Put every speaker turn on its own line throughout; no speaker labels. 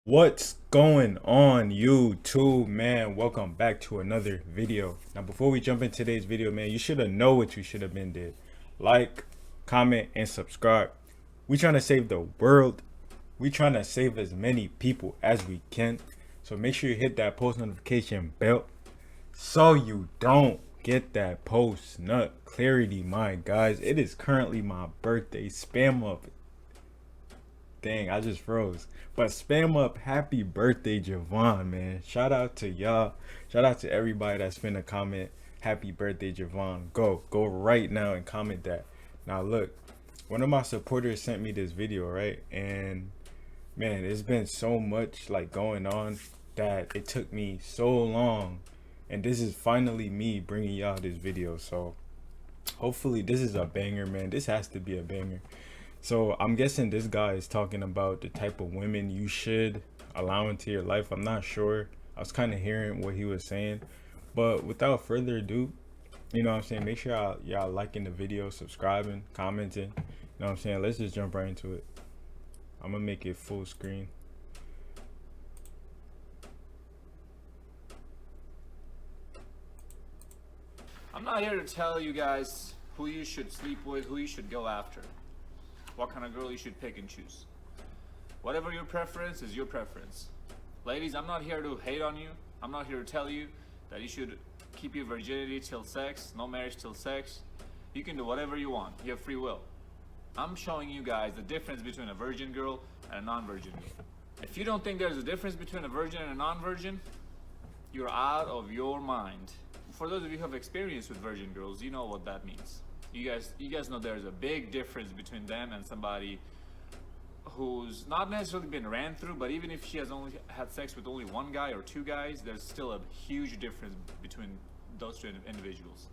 What's going on YouTube, man? Welcome back to another video. Now before we jump into today's video, man, you should have know what you should have been did. Like, comment, and subscribe. We trying to save the world. We trying to save as many people as we can. So make sure you hit that post notification bell so you don't get that post nut clarity, my guys. It is currently my birthday. Spam up. Dang, I just froze. But spam up happy birthday, Javaughn, man. Shout out to y'all. Shout out to everybody that's finna comment happy birthday, Javaughn. Go right now and comment that. Now look, one of my supporters sent me this video, right? And man, it's been so much like going on that it took me so long. And this is finally me bringing y'all this video. So hopefully this is a banger, man. This has to be a banger. So I'm guessing this guy is talking about the type of women you should allow into your life. I'm not sure. I was kind of hearing what he was saying. But without further ado, you know what I'm saying? Make sure y'all liking the video, subscribing, commenting. You know what I'm saying? Let's just jump right into it. I'm going to make it full screen.
I'm not here to tell you guys who you should sleep with, who you should go after, what kind of girl you should pick and choose. Whatever your preference is your preference. Ladies, I'm not here to hate on you. I'm not here to tell you that you should keep your virginity till sex, no marriage till sex. You can do whatever you want. You have free will. I'm showing you guys the difference between a virgin girl and a non-virgin girl. If you don't think there's a difference between a virgin and a non-virgin, you're out of your mind. For those of you who have experience with virgin girls, you know what that means. You guys know there's a big difference between them and somebody who's not necessarily been ran through, but even if she has only had sex with only one guy or two guys, there's still a huge difference between those two individuals.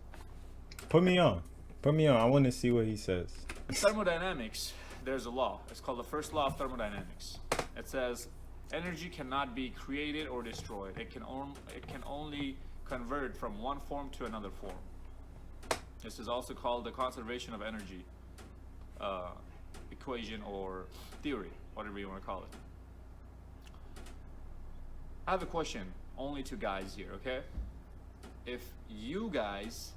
Put me on. I want to see what he says.
In thermodynamics, there's a law. It's called the first law of thermodynamics. It says energy cannot be created or destroyed. It can only convert from one form to another form. This is also called the conservation of energy equation or theory, whatever you want to call it. I have a question only to guys here, okay? If you guys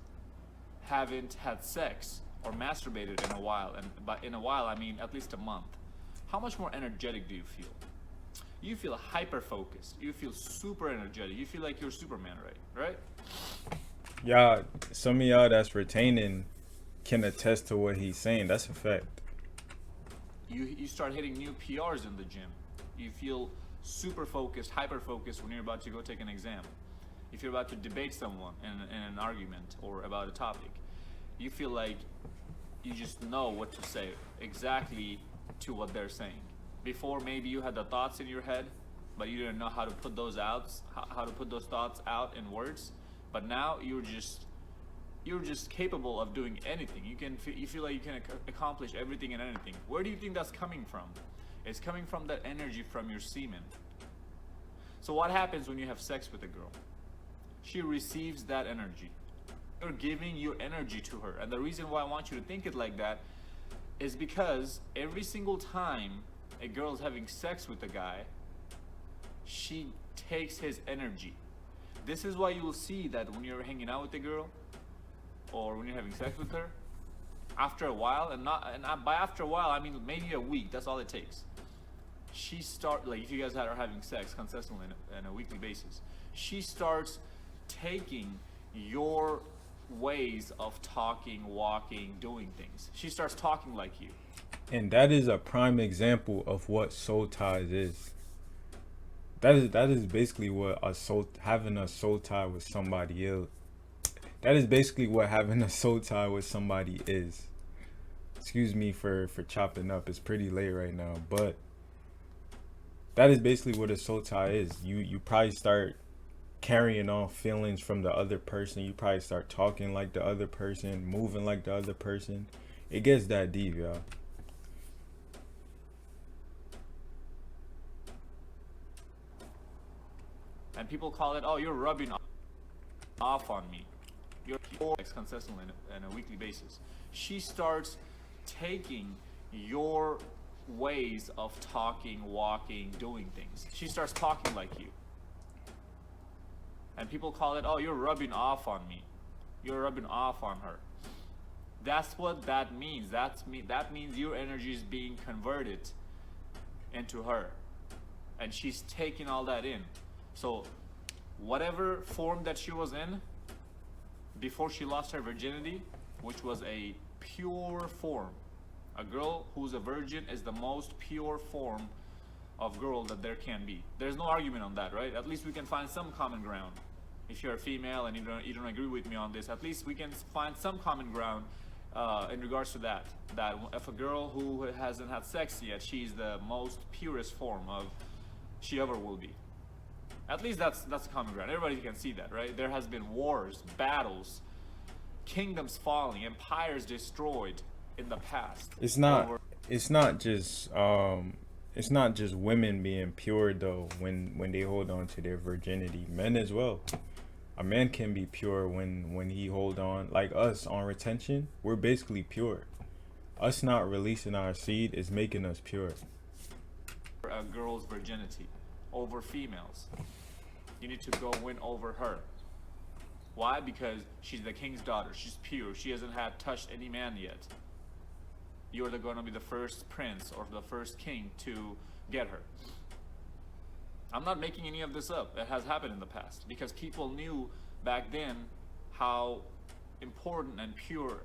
haven't had sex or masturbated in a while, and by in a while I mean at least a month, how much more energetic do you feel? You feel hyper focused. You feel super energetic. You feel like you're Superman, right?
Y'all, some of y'all that's retaining can attest to what he's saying. That's a fact.
You start hitting new PRs in the gym. You feel super focused, hyper focused when you're about to go take an exam. If you're about to debate someone in an argument or about a topic, you feel like you just know what to say exactly to what they're saying. Before, maybe you had the thoughts in your head, but you didn't know how to put those out, how to put those thoughts out in words. But now you're just capable of doing anything. You feel like you can accomplish everything and anything. Where do you think that's coming from? It's coming from that energy from your semen. So what happens when you have sex with a girl? She receives that energy. You're giving your energy to her. And the reason why I want you to think it like that is because every single time a girl is having sex with a guy, she takes his energy. This is why you will see that when you're hanging out with a girl or when you're having sex with her, after a while, by after a while I mean maybe a week, that's all it takes. She like if you guys are having sex consistently on a weekly basis, she starts taking your ways of talking, walking, doing things. She starts talking like you.
And that is a prime example of what soul ties is. That is basically what having a soul tie with somebody is. That is basically what having a soul tie with somebody is. Excuse me for chopping up. It's pretty late right now, but that is basically what a soul tie is. You probably start carrying on feelings from the other person. You probably start talking like the other person, moving like the other person. It gets that deep, y'all.
And people call it, oh, you're rubbing off on me. You're consistently on a weekly basis. She starts taking your ways of talking, walking, doing things. She starts talking like you. And people call it, oh, you're rubbing off on me. You're rubbing off on her. That's what that means. That means your energy is being converted into her. And she's taking all that in. So whatever form that she was in before she lost her virginity, which was a pure form. A girl who's a virgin is the most pure form of girl that there can be. There's no argument on that, right? At least we can find some common ground. If you're a female and you don't agree with me on this, at least we can find some common ground in regards to that. That if a girl who hasn't had sex yet, she's the most purest form of she ever will be. At least that's common ground. Everybody can see that, right? There has been wars, battles, kingdoms falling, empires destroyed in the past.
It's not just women being pure though when they hold on to their virginity. Men as well. A man can be pure when he hold on, like us on retention. We're basically pure. Us not releasing our seed is making us pure.
A girl's virginity over females. You need to go win over her. Why? Because she's the king's daughter. She's pure. She hasn't had touched any man yet. You're going to be the first prince or the first king to get her. I'm not making any of this up. It has happened in the past because people knew back then how important and pure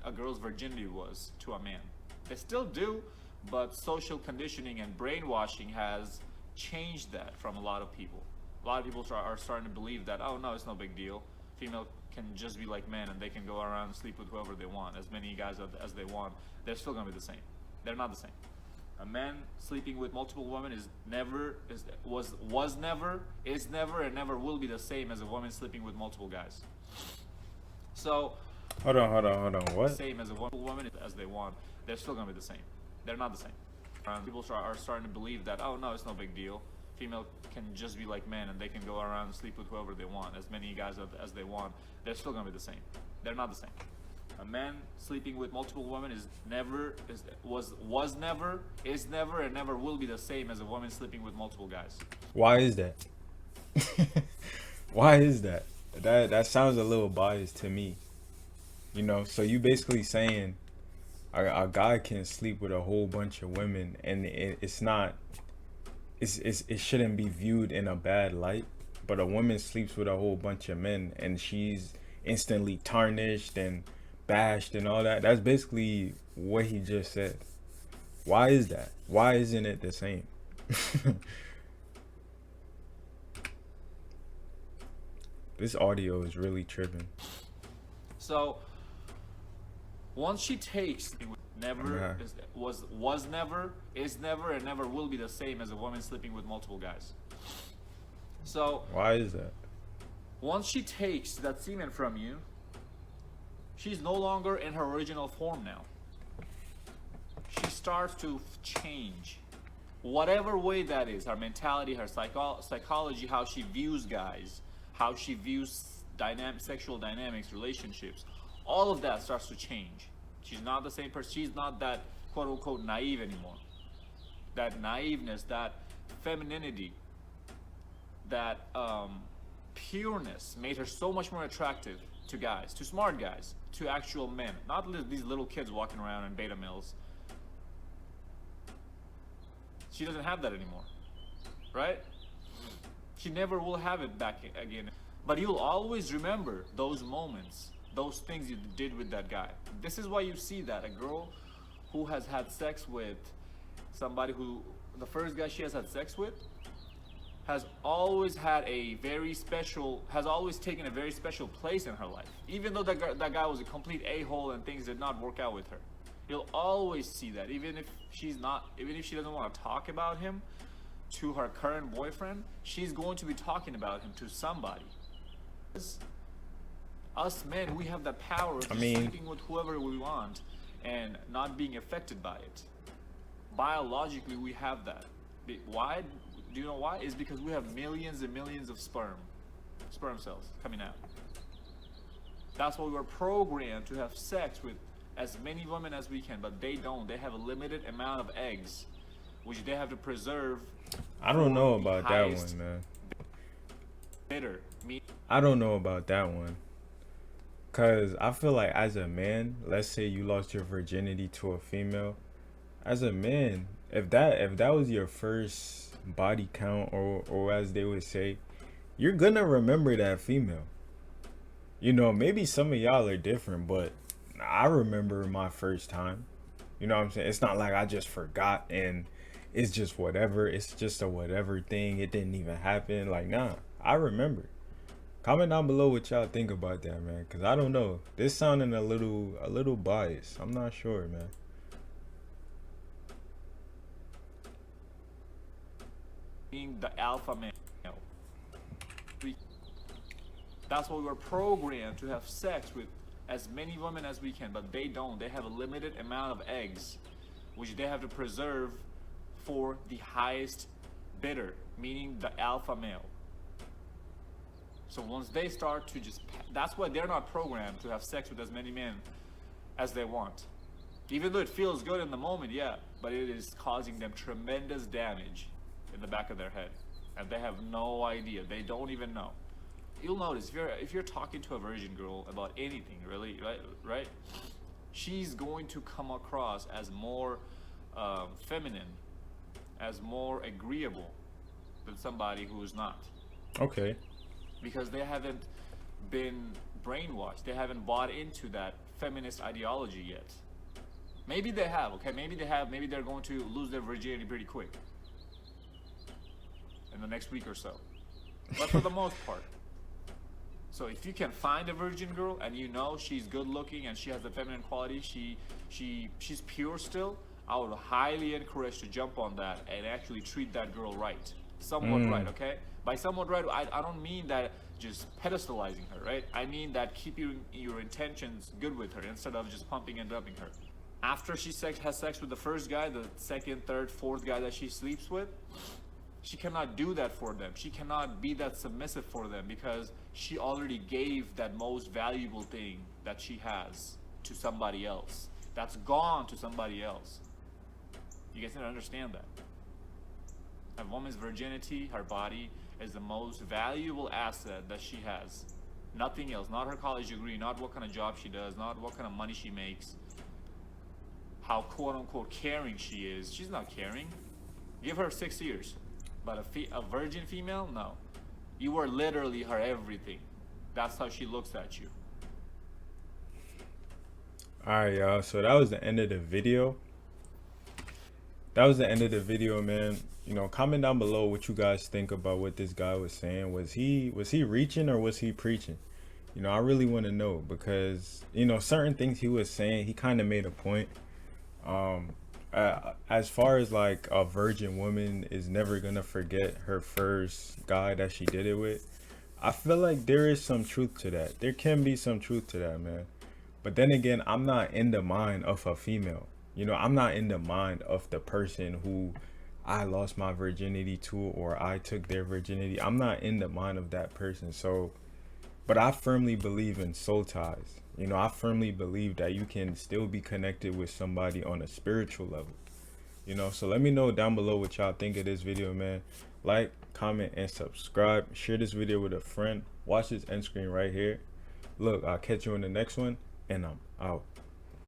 a girl's virginity was to a man. They still do, but social conditioning and brainwashing has changed that from a lot of people. A lot of people are starting to believe that, oh no, it's no big deal. Female can just be like men and they can go around and sleep with whoever they want, as many guys as they want. They're still going to be the same. They're not the same. A man sleeping with multiple women is never, and never will be the same as a woman sleeping with multiple guys. So,
hold on. What?
Same as a woman as they want. They're still going to be the same. They're not the same. People are starting to believe that, oh no, it's no big deal. Female can just be like men and they can go around and sleep with whoever they want, as many guys as they want. They're still going to be the same. They're not the same. A man sleeping with multiple women is never, and never will be the same as a woman sleeping with multiple guys.
Why is that? Why is that? That sounds a little biased to me. You know, so you basically saying a guy can sleep with a whole bunch of women and it shouldn't be viewed in a bad light, but a woman sleeps with a whole bunch of men and she's instantly tarnished and bashed and all that. That's basically what he just said. Why is that? Why isn't it the same? This audio is really tripping.
So once she takes, never was never, is never, and never will be the same as a woman sleeping with multiple guys. So
why is that?
Once she takes that semen from you, she's no longer in her original form now. She starts to change. Whatever way that is, her mentality, her psychology, how she views guys, how she views sexual dynamics, relationships, all of that starts to change. She's not the same person. She's not that quote unquote naive anymore. That naiveness, that femininity, that pureness made her so much more attractive to guys, to smart guys, to actual men, not these little kids walking around in beta males. She doesn't have that anymore, right? She never will have it back again. But you'll always remember those moments, those things you did with that guy. This is why you see that a girl who has had sex with somebody who, the first guy she has had sex with, has always had a very special, has always taken a very special place in her life. Even though that guy was a complete a-hole and things did not work out with her. You'll always see that, even if she doesn't want to talk about him to her current boyfriend, she's going to be talking about him to somebody. Us men, we have the power of sleeping with whoever we want and not being affected by it. Biologically, we have that. Why? Do you know why? It's because we have millions and millions of sperm cells coming out. That's why we were programmed to have sex with as many women as we can, but they don't. They have a limited amount of eggs which they have to preserve
I don't
for
know
the
about that
highest
one, man.
bidder.
I don't know about that one. Cause I feel like as a man, let's say you lost your virginity to a female, as a man, if that was your first body count, or as they would say, you're gonna remember that female. You know, maybe some of y'all are different, but I remember my first time. You know what I'm saying? It's not like I just forgot and it's just whatever. It's just a whatever thing. It didn't even happen. Like, nah, I remember. Comment down below what y'all think about that, man. Cause I don't know. This sounding a little biased. I'm not sure, man.
Being the alpha male. We, that's why we're programmed to have sex with as many women as we can, but they don't. They have a limited amount of eggs, which they have to preserve for the highest bidder, meaning the alpha male. So once they start to just, that's why they're not programmed to have sex with as many men as they want. Even though it feels good in the moment, yeah, but it is causing them tremendous damage in the back of their head. And they have no idea. They don't even know. You'll notice if you're talking to a virgin girl about anything, really, right? She's going to come across as more feminine, as more agreeable than somebody who is not.
Okay.
Because they haven't been brainwashed. They haven't bought into that feminist ideology yet. Maybe they have, okay? Maybe they have. Maybe they're going to lose their virginity pretty quick in the next week or so. But for the most part. So if you can find a virgin girl and you know she's good looking and she has the feminine quality, she's pure still, I would highly encourage to jump on that and actually treat that girl right. Somewhat right, okay? By somewhat right, I don't mean that just pedestalizing her, right? I mean that keeping your intentions good with her instead of just pumping and dumping her. After she has sex with the first guy, the second, third, fourth guy that she sleeps with, she cannot do that for them. She cannot be that submissive for them because she already gave that most valuable thing that she has to somebody else. That's gone to somebody else. You guys need to understand that. A woman's virginity, her body, is the most valuable asset that she has. Nothing else. Not her college degree, not what kind of job she does, not what kind of money she makes, how quote-unquote caring she is. She's not caring. Give her 6 years. But a virgin female, no. You are literally her everything. That's how she looks at you.
Alright, y'all. So that was the end of the video. That was the end of the video, man. You know, comment down below what you guys think about what this guy was saying. Was he reaching or was he preaching? You know, I really want to know because, you know, certain things he was saying, he kind of made a point. As far as like a virgin woman is never gonna forget her first guy that she did it with, I feel like there is some truth to that. There can be some truth to that, man. But then again, I'm not in the mind of a female. You know, I'm not in the mind of the person who I lost my virginity to or I took their virginity. I'm not in the mind of that person. So, but I firmly believe in soul ties. You know, I firmly believe that you can still be connected with somebody on a spiritual level. You know, so let me know down below what y'all think of this video, man. Like, comment, and subscribe. Share this video with a friend. Watch this end screen right here. Look, I'll catch you in the next one, and I'm out.